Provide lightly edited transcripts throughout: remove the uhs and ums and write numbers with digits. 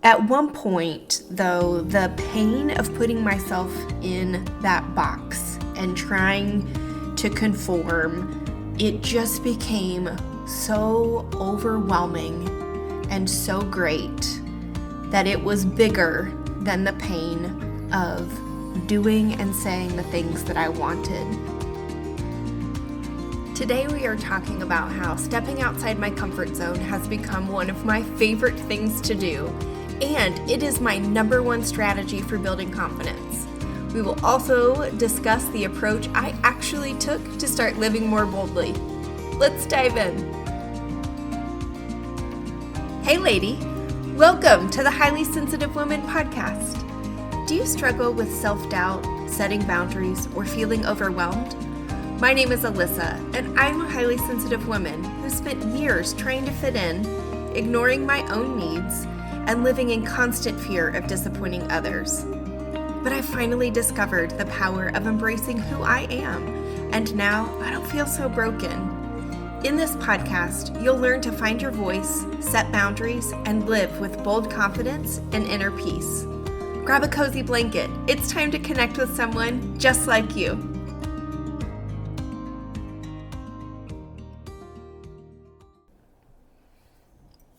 At one point, though, the pain of putting myself in that box and trying to conform, it just became so overwhelming and so great that it was bigger than the pain of doing and saying the things that I wanted. Today we are talking about how stepping outside my comfort zone has become one of my favorite things to do, and it is my number one strategy for building confidence. We will also discuss the approach I actually took to start living more boldly. Let's dive in. Hey lady, welcome to the Highly Sensitive Woman podcast. Do you struggle with self-doubt, setting boundaries, or feeling overwhelmed? My name is Alyssa, and I'm a highly sensitive woman who spent years trying to fit in, ignoring my own needs, and living in constant fear of disappointing others. But I finally discovered the power of embracing who I am, and now I don't feel so broken. In this podcast, you'll learn to find your voice, set boundaries, and live with bold confidence and inner peace. Grab a cozy blanket. It's time to connect with someone just like you.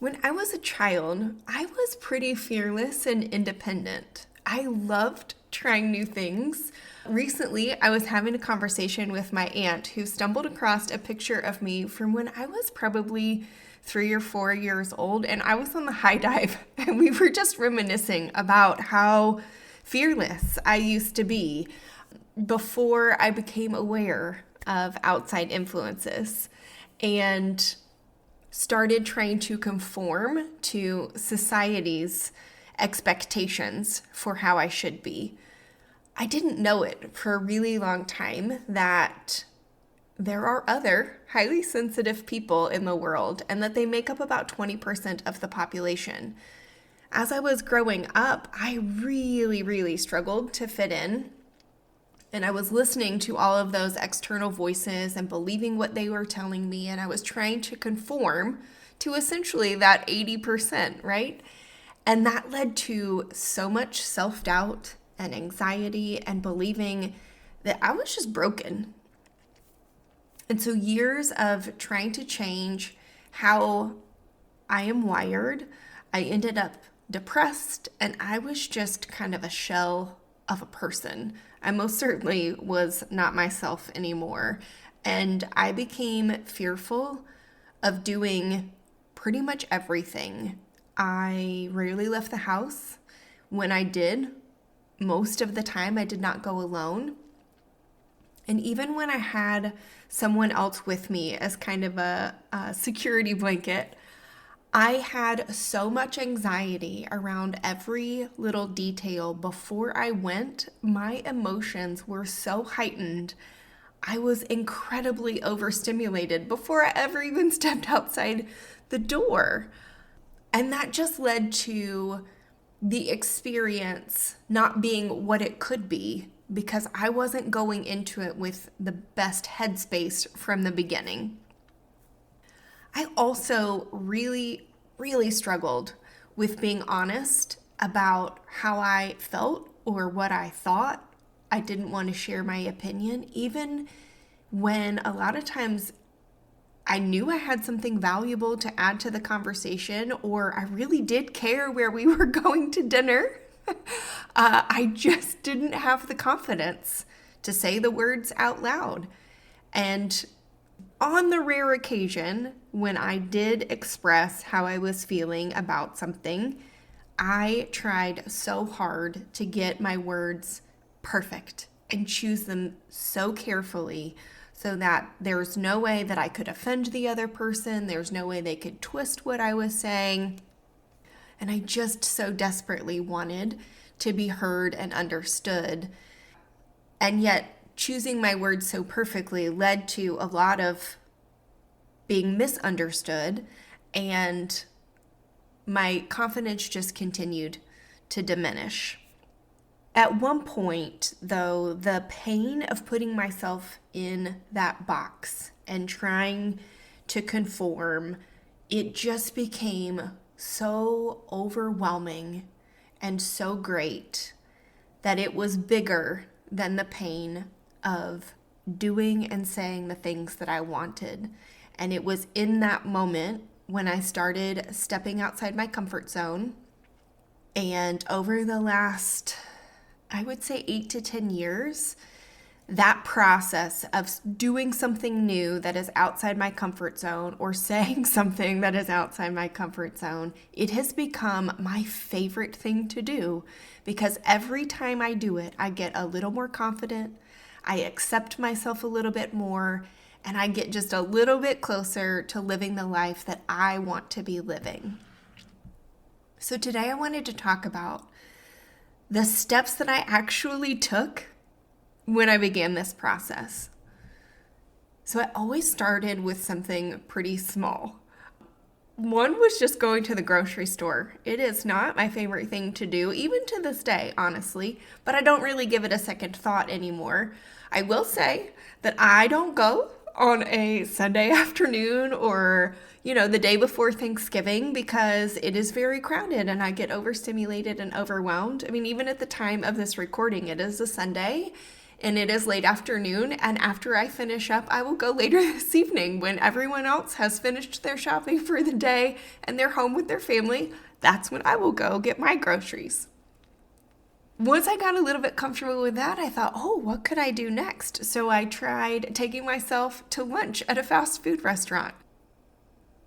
When I was a child, I was pretty fearless and independent. I loved trying new things. Recently, I was having a conversation with my aunt who stumbled across a picture of me from when I was probably 3 or 4 years old, and I was on the high dive, and we were just reminiscing about how fearless I used to be before I became aware of outside influences and started trying to conform to society's expectations for how I should be. I didn't know it for a really long time that there are other highly sensitive people in the world and that they make up about 20% of the population. As I was growing up, I really struggled to fit in. And I was listening to all of those external voices and believing what they were telling me. And I was trying to conform to essentially that 80%, right? And that led to so much self-doubt and anxiety and believing that I was just broken. And so years of trying to change how I am wired, I ended up depressed, and I was just kind of a shell of a person. I most certainly was not myself anymore. And I became fearful of doing pretty much everything. I rarely left the house. When I did, most of the time I did not go alone. And even when I had someone else with me as kind of a security blanket, I had so much anxiety around every little detail before I went. My emotions were so heightened. I was incredibly overstimulated before I ever even stepped outside the door. And that just led to the experience not being what it could be because I wasn't going into it with the best headspace from the beginning. I also really struggled with being honest about how I felt or what I thought. I didn't want to share my opinion, even when a lot of times I knew I had something valuable to add to the conversation, or I really did care where we were going to dinner. I just didn't have the confidence to say the words out loud. And on the rare occasion when I did express how I was feeling about something, I tried so hard to get my words perfect and choose them so carefully so that there's no way that I could offend the other person. There's no way they could twist what I was saying. And I just so desperately wanted to be heard and understood. And yet choosing my words so perfectly led to a lot of being misunderstood, and my confidence just continued to diminish. At one point, though, the pain of putting myself in that box and trying to conform, it just became so overwhelming and so great that it was bigger than the pain of doing and saying the things that I wanted. And it was in that moment when I started stepping outside my comfort zone. And over the last, I would say 8 to 10 years, that process of doing something new that is outside my comfort zone or saying something that is outside my comfort zone, it has become my favorite thing to do because every time I do it, I get a little more confident, I accept myself a little bit more, and I get just a little bit closer to living the life that I want to be living. So today I wanted to talk about the steps that I actually took when I began this process. So I always started with something pretty small. One was just going to the grocery store. It is not my favorite thing to do, even to this day, honestly, but I don't really give it a second thought anymore. I will say that I don't go on a Sunday afternoon or, the day before Thanksgiving because it is very crowded and I get overstimulated and overwhelmed. I mean, even at the time of this recording, it is a Sunday and it is late afternoon, and after I finish up, I will go later this evening when everyone else has finished their shopping for the day and they're home with their family. That's when I will go get my groceries. Once I got a little bit comfortable with that, I thought, what could I do next? So I tried taking myself to lunch at a fast food restaurant.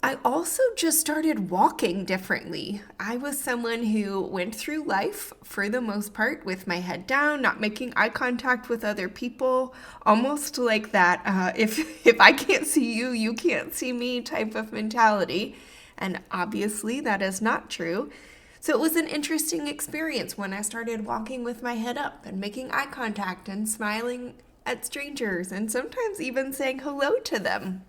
I also just started walking differently. I was someone who went through life, for the most part, with my head down, not making eye contact with other people, almost like that if I can't see you, you can't see me type of mentality. And obviously that is not true. So it was an interesting experience when I started walking with my head up and making eye contact and smiling at strangers and sometimes even saying hello to them.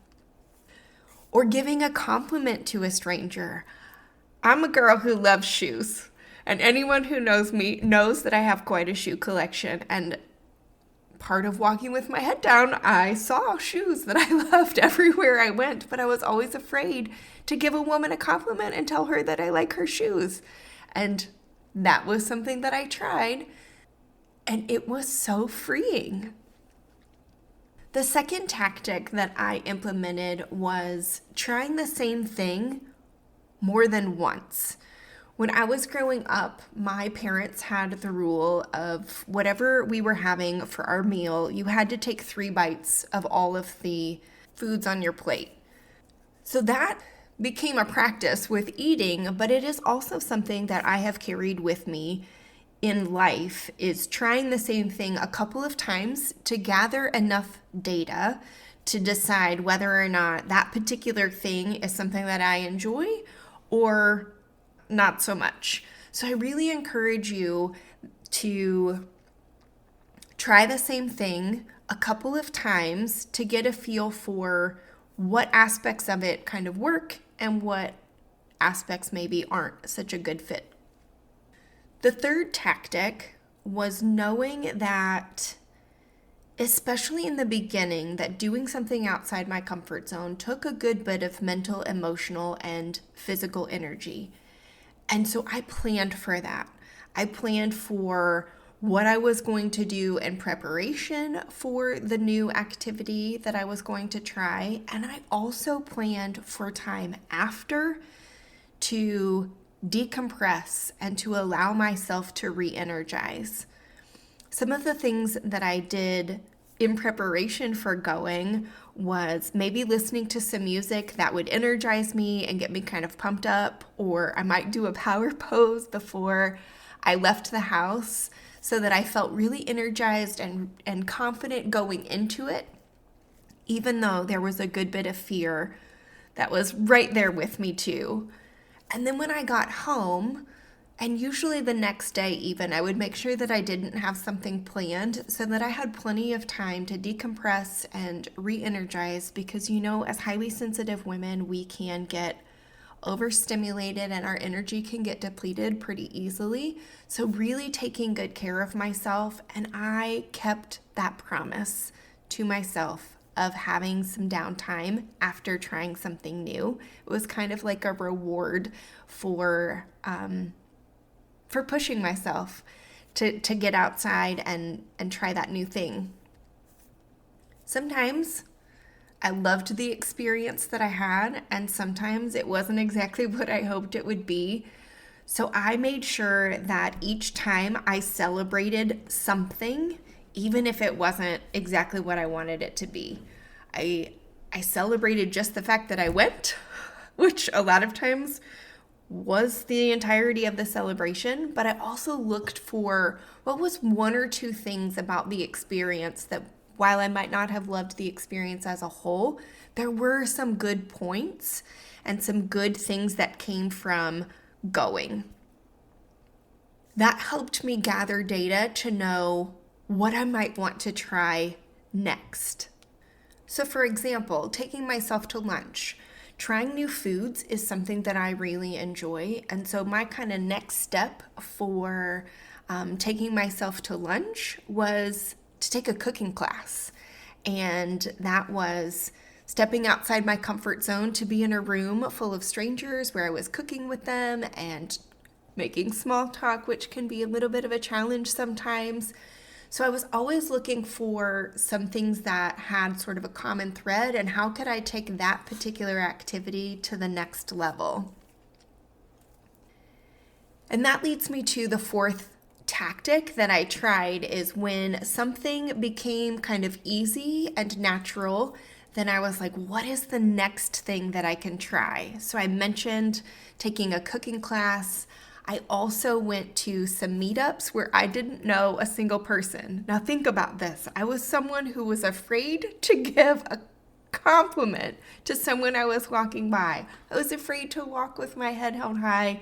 Or giving a compliment to a stranger. I'm a girl who loves shoes, and anyone who knows me knows that I have quite a shoe collection. And part of walking with my head down, I saw shoes that I loved everywhere I went, but I was always afraid to give a woman a compliment and tell her that I like her shoes. And that was something that I tried, and it was so freeing. The second tactic that I implemented was trying the same thing more than once. When I was growing up, my parents had the rule of whatever we were having for our meal, you had to take 3 bites of all of the foods on your plate. So that became a practice with eating, but it is also something that I have carried with me in life, is trying the same thing a couple of times to gather enough data to decide whether or not that particular thing is something that I enjoy or not so much. So I really encourage you to try the same thing a couple of times to get a feel for what aspects of it kind of work and what aspects maybe aren't such a good fit. The third tactic was knowing that, especially in the beginning, that doing something outside my comfort zone took a good bit of mental, emotional, and physical energy. And so I planned for that. I planned for what I was going to do in preparation for the new activity that I was going to try. And I also planned for time after to decompress and to allow myself to re-energize. Some of the things that I did in preparation for going was maybe listening to some music that would energize me and get me kind of pumped up, or I might do a power pose before I left the house so that I felt really energized and confident going into it, even though there was a good bit of fear that was right there with me too. And then when I got home, and usually the next day even, I would make sure that I didn't have something planned so that I had plenty of time to decompress and re-energize, because as highly sensitive women, we can get overstimulated and our energy can get depleted pretty easily. So really taking good care of myself, and I kept that promise to myself of having some downtime after trying something new. It was kind of like a reward for pushing myself to get outside and try that new thing. Sometimes I loved the experience that I had, and sometimes it wasn't exactly what I hoped it would be. So I made sure that each time I celebrated something, even if it wasn't exactly what I wanted it to be. I celebrated just the fact that I went, which a lot of times was the entirety of the celebration, but I also looked for what was one or two things about the experience that, while I might not have loved the experience as a whole, there were some good points and some good things that came from going. That helped me gather data to know what I might want to try next. So for example, taking myself to lunch. Trying new foods is something that I really enjoy. And so my kind of next step for taking myself to lunch was to take a cooking class. And that was stepping outside my comfort zone to be in a room full of strangers where I was cooking with them and making small talk, which can be a little bit of a challenge sometimes. So I was always looking for some things that had sort of a common thread, and how could I take that particular activity to the next level? And that leads me to the fourth tactic that I tried, is when something became kind of easy and natural, then I was like, what is the next thing that I can try? So I mentioned taking a cooking class. I also went to some meetups where I didn't know a single person. Now think about this. I was someone who was afraid to give a compliment to someone I was walking by. I was afraid to walk with my head held high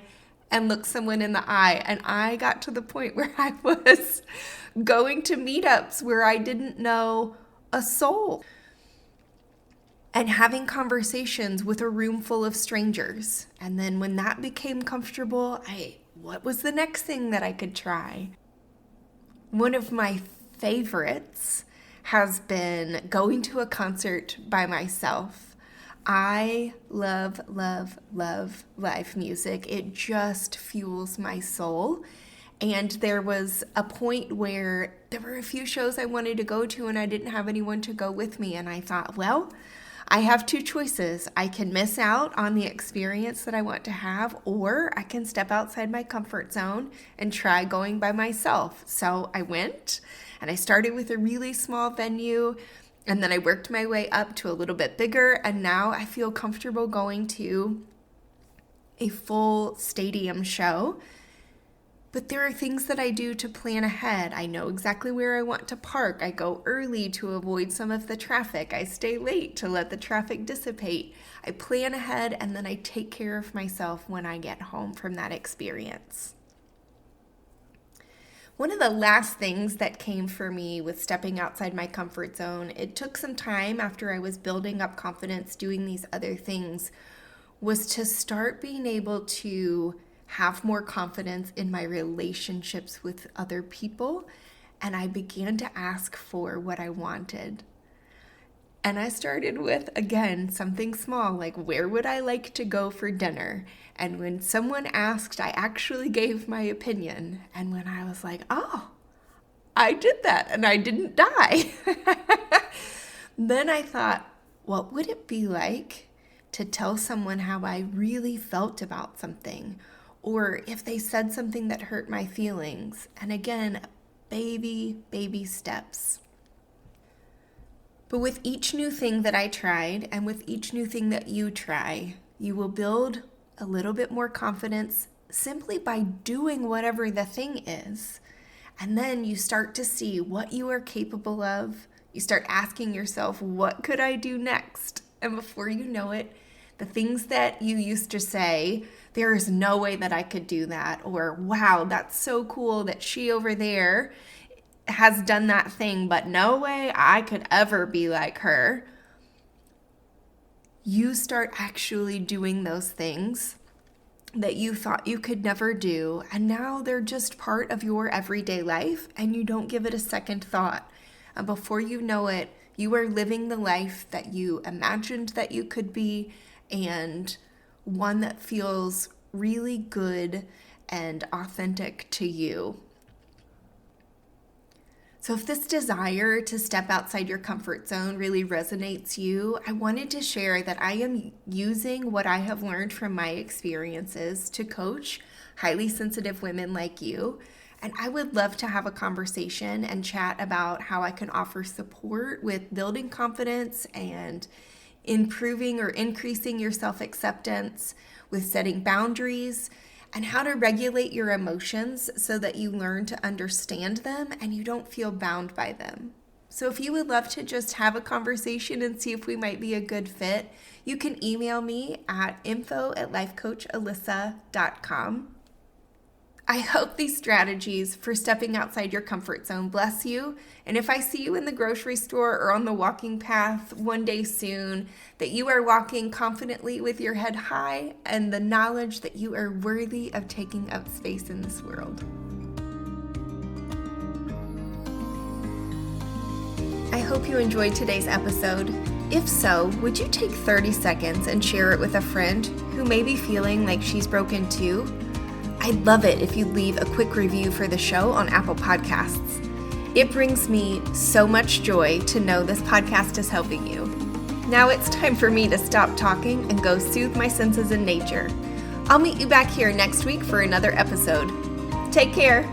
and look someone in the eye. And I got to the point where I was going to meetups where I didn't know a soul and having conversations with a room full of strangers. And then when that became comfortable, what was the next thing that I could try? One of my favorites has been going to a concert by myself. I love, love, love live music. It just fuels my soul. And there was a point where there were a few shows I wanted to go to and I didn't have anyone to go with me. And I thought, well, I have two choices. I can miss out on the experience that I want to have, or I can step outside my comfort zone and try going by myself. So I went, and I started with a really small venue, and then I worked my way up to a little bit bigger, and now I feel comfortable going to a full stadium show. But there are things that I do to plan ahead. I know exactly where I want to park. I go early to avoid some of the traffic. I stay late to let the traffic dissipate. I plan ahead, and then I take care of myself when I get home from that experience. One of the last things that came for me with stepping outside my comfort zone, it took some time after I was building up confidence doing these other things, was to start being able to have more confidence in my relationships with other people. And I began to ask for what I wanted. And I started with, again, something small, like where would I like to go for dinner? And when someone asked, I actually gave my opinion. And when I was like, oh, I did that and I didn't die. Then I thought, what would it be like to tell someone how I really felt about something? Or if they said something that hurt my feelings. And again, baby steps. But with each new thing that I tried, and with each new thing that you try, you will build a little bit more confidence simply by doing whatever the thing is. And then you start to see what you are capable of. You start asking yourself, what could I do next? And before you know it, the things that you used to say, there is no way that I could do that, or wow, that's so cool that she over there has done that thing, but no way I could ever be like her. You start actually doing those things that you thought you could never do, and now they're just part of your everyday life, and you don't give it a second thought. And before you know it, You are living the life that you imagined that you could be, and one that feels really good and authentic to you. So if this desire to step outside your comfort zone really resonates you, I wanted to share that I am using what I have learned from my experiences to coach highly sensitive women like you. And I would love to have a conversation and chat about how I can offer support with building confidence and improving or increasing your self-acceptance, with setting boundaries, and how to regulate your emotions so that you learn to understand them and you don't feel bound by them. So if you would love to just have a conversation and see if we might be a good fit, you can email me at info@lifecoachalyssa.com. I hope these strategies for stepping outside your comfort zone bless you. And if I see you in the grocery store or on the walking path one day soon, that you are walking confidently with your head high and the knowledge that you are worthy of taking up space in this world. I hope you enjoyed today's episode. If so, would you take 30 seconds and share it with a friend who may be feeling like she's broken too? I'd love it if you'd leave a quick review for the show on Apple Podcasts. It brings me so much joy to know this podcast is helping you. Now it's time for me to stop talking and go soothe my senses in nature. I'll meet you back here next week for another episode. Take care.